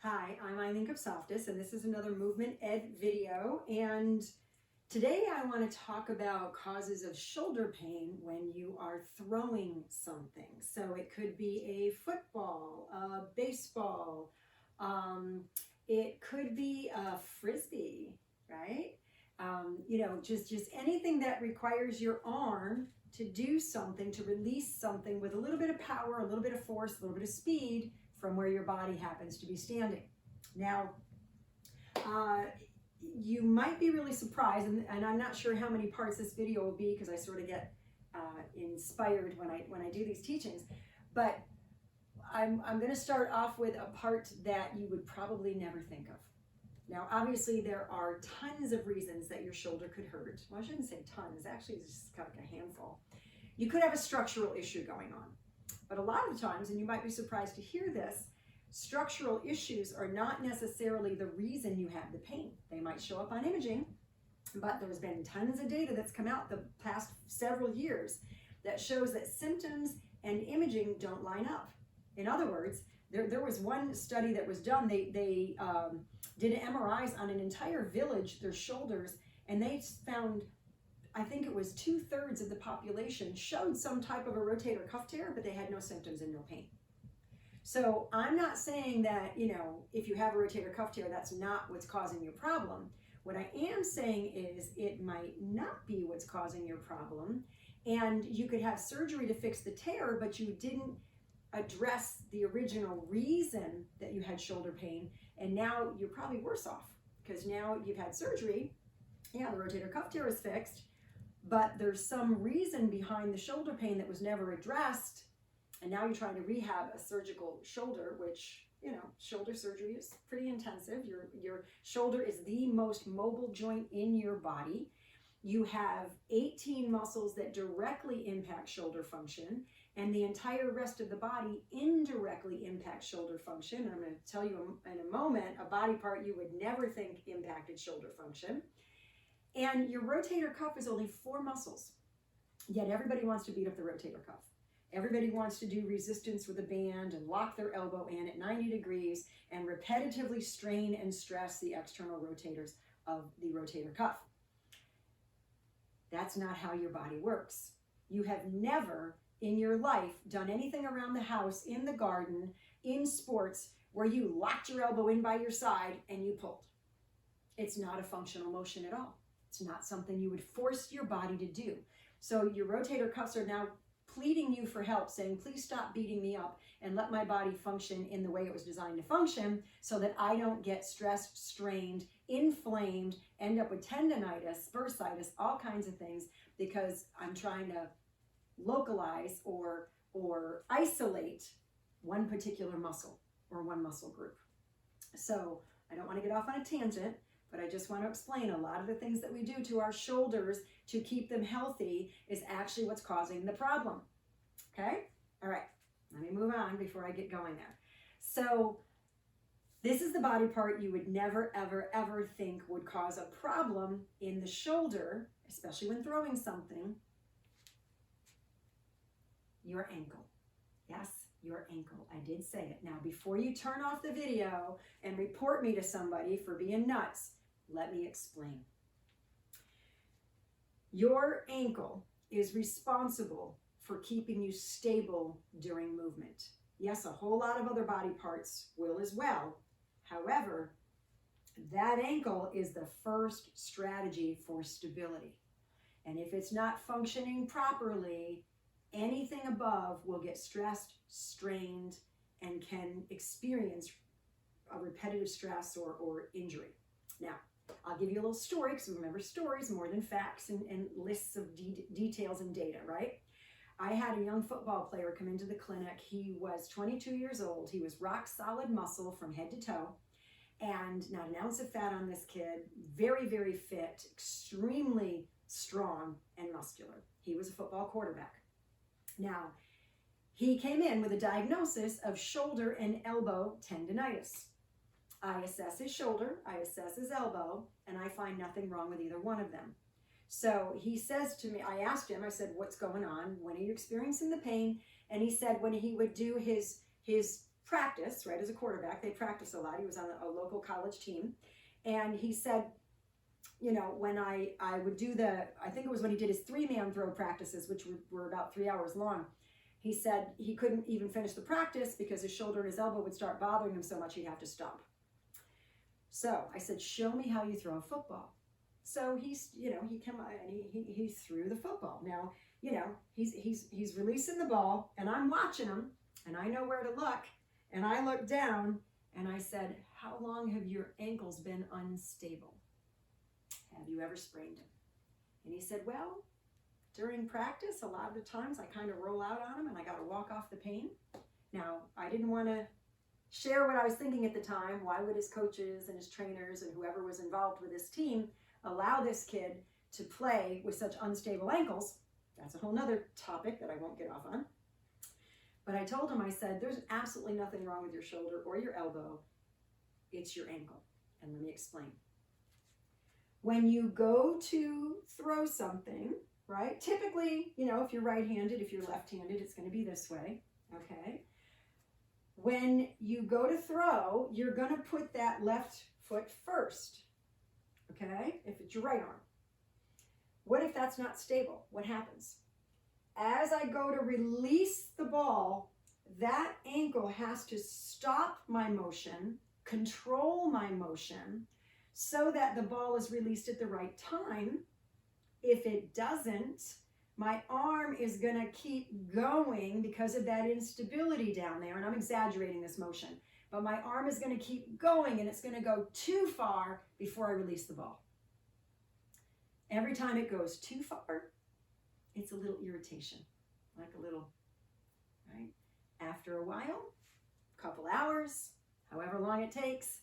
Hi, I'm Eileen and this is another Movement Ed video. And today I want to talk about causes of shoulder pain when you are throwing something. So it could be a football, a baseball, it could be a frisbee, right? Just anything that requires your arm to do something, to release something with a little bit of power, a little bit of force, a little bit of speed from where your body happens to be standing. Now, you might be really surprised, and I'm not sure how many parts this video will be because I sort of get inspired when I do these teachings, but I'm going to start off with a part that you would probably never think of. Now, obviously, there are tons of reasons that your shoulder could hurt. Well, I shouldn't say tons. Actually, it's just kind of like a handful. You could have a structural issue going on. But a lot of the times, and you might be surprised to hear this, structural issues are not necessarily the reason you have the pain. They might show up on imaging, but there's been tons of data that's come out the past several years that shows that symptoms and imaging don't line up. In other words, there was one study that was done. They did MRIs on an entire village, their shoulders, and they found, I think it was 2/3 of the population showed some type of a rotator cuff tear, but they had no symptoms and no pain. So I'm not saying that, if you have a rotator cuff tear, that's not what's causing your problem. What I am saying is it might not be what's causing your problem, and you could have surgery to fix the tear, but you didn't address the original reason that you had shoulder pain, and now you're probably worse off because now you've had surgery. Yeah, the rotator cuff tear is fixed, but there's some reason behind the shoulder pain that was never addressed, and now you're trying to rehab a surgical shoulder, which, shoulder surgery is pretty intensive. Your shoulder is the most mobile joint in your body. You have 18 muscles that directly impact shoulder function, and the entire rest of the body indirectly impacts shoulder function. I'm going to tell you in a moment a body part you would never think impacted shoulder function. And your rotator cuff is only 4 muscles, yet everybody wants to beat up the rotator cuff. Everybody wants to do resistance with a band and lock their elbow in at 90 degrees and repetitively strain and stress the external rotators of the rotator cuff. That's not how your body works. You have never in your life done anything around the house, in the garden, in sports, where you locked your elbow in by your side and you pulled. It's not a functional motion at all. It's not something you would force your body to do. So your rotator cuffs are now pleading you for help, saying, please stop beating me up and let my body function in the way it was designed to function so that I don't get stressed, strained, inflamed, end up with tendonitis, bursitis, all kinds of things, because I'm trying to localize or isolate one particular muscle or one muscle group. So I don't want to get off on a tangent, but I just want to explain a lot of the things that we do to our shoulders to keep them healthy is actually what's causing the problem. Okay? All right. Let me move on before I get going there. So this is the body part you would never, ever, ever think would cause a problem in the shoulder, especially when throwing something. Your ankle. Yes, your ankle. I did say it. Now, before you turn off the video and report me to somebody for being nuts, let me explain. Your ankle is responsible for keeping you stable during movement. Yes, a whole lot of other body parts will as well. However, that ankle is the first strategy for stability. And if it's not functioning properly, anything above will get stressed, strained, and can experience a repetitive stress or injury. Now, I'll give you a little story, because remember, stories more than facts and lists of details and data, right? I had a young football player come into the clinic. He was 22 years old. He was rock solid muscle from head to toe, and not an ounce of fat on this kid. Very, very fit, extremely strong and muscular. He was a football quarterback. Now, he came in with a diagnosis of shoulder and elbow tendonitis. I assess his shoulder, I assess his elbow, and I find nothing wrong with either one of them. So he says to me, I asked him, I said, what's going on? When are you experiencing the pain? And he said when he would do his practice, right, as a quarterback. They practice a lot. He was on a local college team. And he said, when I would do I think it was when he did his 3-man throw practices, which were about 3 hours long, he said he couldn't even finish the practice because his shoulder and his elbow would start bothering him so much he'd have to stop. So I said, show me how you throw a football. So he came out and he threw the football. Now, he's releasing the ball and I'm watching him and I know where to look. And I looked down and I said, how long have your ankles been unstable? Have you ever sprained them? And he said, well, during practice, a lot of the times I kind of roll out on them and I got to walk off the pain. Now, I didn't want to share what I was thinking at the time. Why would his coaches and his trainers and whoever was involved with his team allow this kid to play with such unstable ankles? That's a whole nother topic that I won't get off on. But I told him, I said, there's absolutely nothing wrong with your shoulder or your elbow. It's your ankle. And let me explain. When you go to throw something, right? Typically, if you're right-handed, if you're left-handed, it's going to be this way, okay? When you go to throw, you're going to put that left foot first, okay? If it's your right arm. What if that's not stable? What happens? As I go to release the ball, that ankle has to stop my motion, control my motion, so that the ball is released at the right time. If it doesn't, my arm is going to keep going because of that instability down there. And I'm exaggerating this motion, but my arm is going to keep going and it's going to go too far before I release the ball. Every time it goes too far, it's a little irritation, like a little, right? After a while, a couple hours, however long it takes,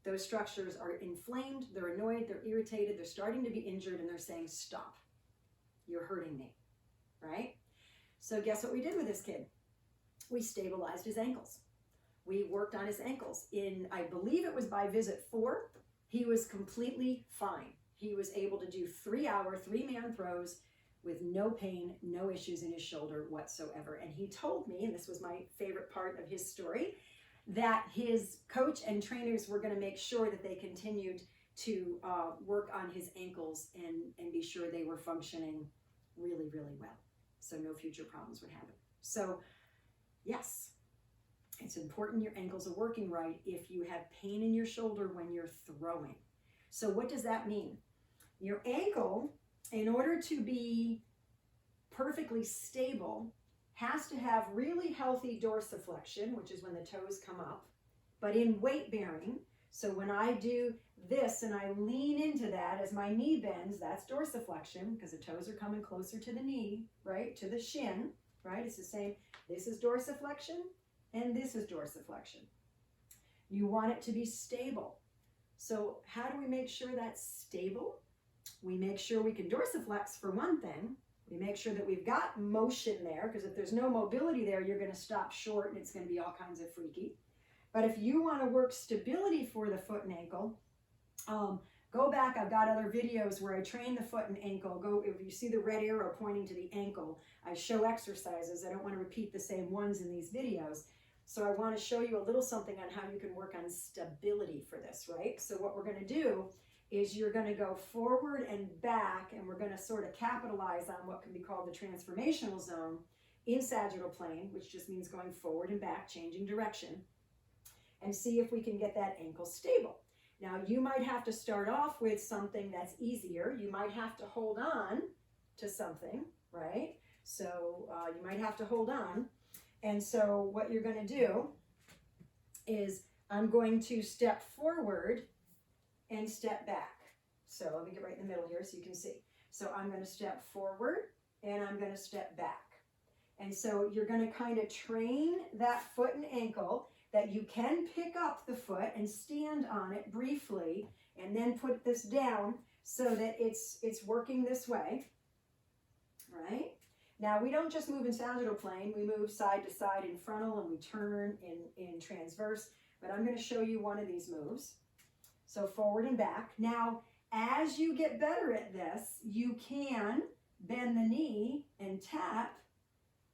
those structures are inflamed, they're annoyed, they're irritated, they're starting to be injured, and they're saying, stop, you're hurting me, right? So guess what we did with this kid? We stabilized his ankles. We worked on his ankles. I believe it was by visit 4, he was completely fine. He was able to do 3-hour, 3-man throws with no pain, no issues in his shoulder whatsoever. And he told me, and this was my favorite part of his story, that his coach and trainers were going to make sure that they continued to work on his ankles and be sure they were functioning really, really well. So no future problems would happen. So yes, it's important your ankles are working right if you have pain in your shoulder when you're throwing. So what does that mean? Your ankle, in order to be perfectly stable, has to have really healthy dorsiflexion, which is when the toes come up, but in weight bearing. So when I do this and I lean into that as my knee bends, that's dorsiflexion because the toes are coming closer to the knee, right? To the shin, right? It's the same. This is dorsiflexion and this is dorsiflexion. You want it to be stable. So how do we make sure that's stable? We make sure we can dorsiflex for one thing. We make sure that we've got motion there, because if there's no mobility there, you're going to stop short and it's going to be all kinds of freaky. But if you want to work stability for the foot and ankle, go back. I've got other videos where I train the foot and ankle. If you see the red arrow pointing to the ankle, I show exercises. I don't want to repeat the same ones in these videos. So I want to show you a little something on how you can work on stability for this, right? So what we're going to do is you're going to go forward and back, and we're going to sort of capitalize on what can be called the transformational zone in sagittal plane, which just means going forward and back, changing direction, and see if we can get that ankle stable. Now, you might have to start off with something that's easier. You might have to hold on to something, right? So you might have to hold on. And so what you're going to do is I'm going to step forward and step back. So let me get right in the middle here so you can see. So I'm going to step forward and I'm going to step back. And so you're going to kind of train that foot and ankle that you can pick up the foot and stand on it briefly and then put this down so that it's working this way, right? Now, we don't just move in sagittal plane, we move side to side in frontal and we turn in transverse, but I'm going to show you one of these moves. So forward and back. Now, as you get better at this, you can bend the knee and tap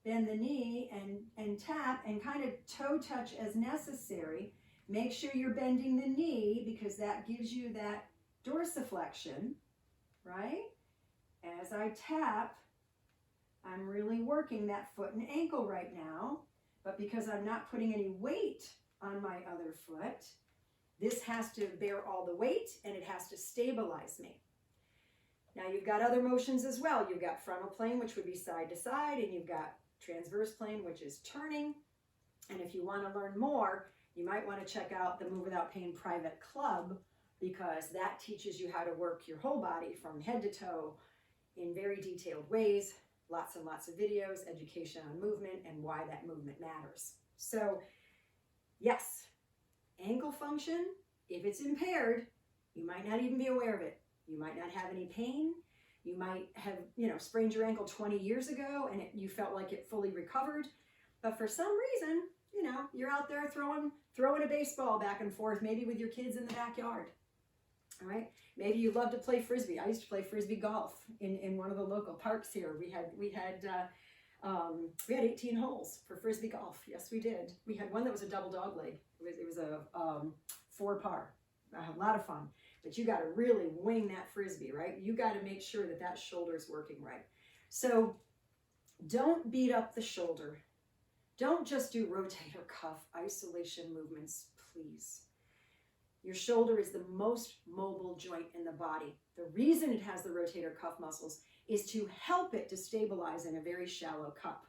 bend the knee and tap and kind of toe touch as necessary. Make sure you're bending the knee because that gives you that dorsiflexion, right? As I tap, I'm really working that foot and ankle right now, but because I'm not putting any weight on my other foot, this has to bear all the weight and it has to stabilize me. Now you've got other motions as well. You've got frontal plane, which would be side to side, and you've got transverse plane, which is turning. And if you want to learn more, you might want to check out the Move Without Pain private club, because that teaches you how to work your whole body from head to toe in very detailed ways. Lots and lots of videos, education on movement and why that movement matters. So yes, ankle function, if it's impaired, you might not even be aware of it. You might not have any pain. You might have, sprained your ankle 20 years ago and you felt like it fully recovered. But for some reason, you're out there throwing a baseball back and forth, maybe with your kids in the backyard. All right. Maybe you love to play frisbee. I used to play frisbee golf in one of the local parks here. We had 18 holes for frisbee golf. Yes, we did. We had one that was a double dog leg. It was a 4-par. A lot of fun. But you got to really wing that frisbee, right? You got to make sure that shoulder is working right. So don't beat up the shoulder. Don't just do rotator cuff isolation movements, please. Your shoulder is the most mobile joint in the body. The reason it has the rotator cuff muscles is to help it to stabilize in a very shallow cup.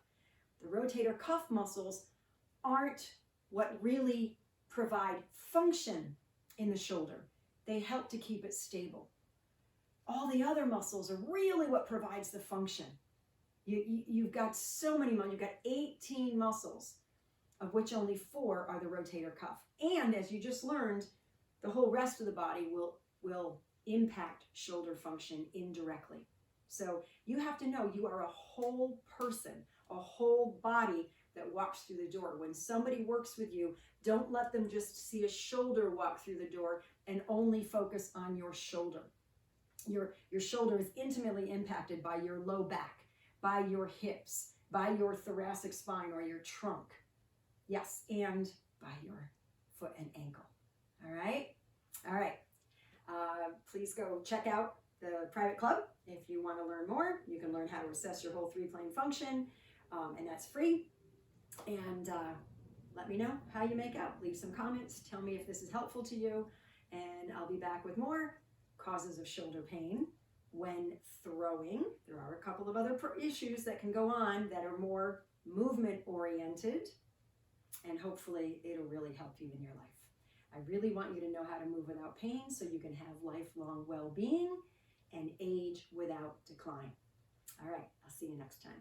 The rotator cuff muscles aren't what really provide function in the shoulder. They help to keep it stable. All the other muscles are really what provides the function. You've got so many muscles. You've got 18 muscles, of which only 4 are the rotator cuff. And as you just learned, the whole rest of the body will impact shoulder function indirectly. So you have to know you are a whole person, a whole body that walks through the door. When somebody works with you, don't let them just see a shoulder walk through the door and only focus on your shoulder. Your shoulder is intimately impacted by your low back, by your hips, by your thoracic spine or your trunk. Yes, and by your foot and ankle. All right? All right. Please go check out the private club. If you want to learn more, you can learn how to assess your whole 3-plane function, and that's free. And let me know how you make out. Leave some comments. Tell me if this is helpful to you, and I'll be back with more causes of shoulder pain when throwing. There are a couple of other issues that can go on that are more movement oriented, and hopefully it'll really help you in your life. I really want you to know how to move without pain so you can have lifelong well-being and age without decline. All right, I'll see you next time.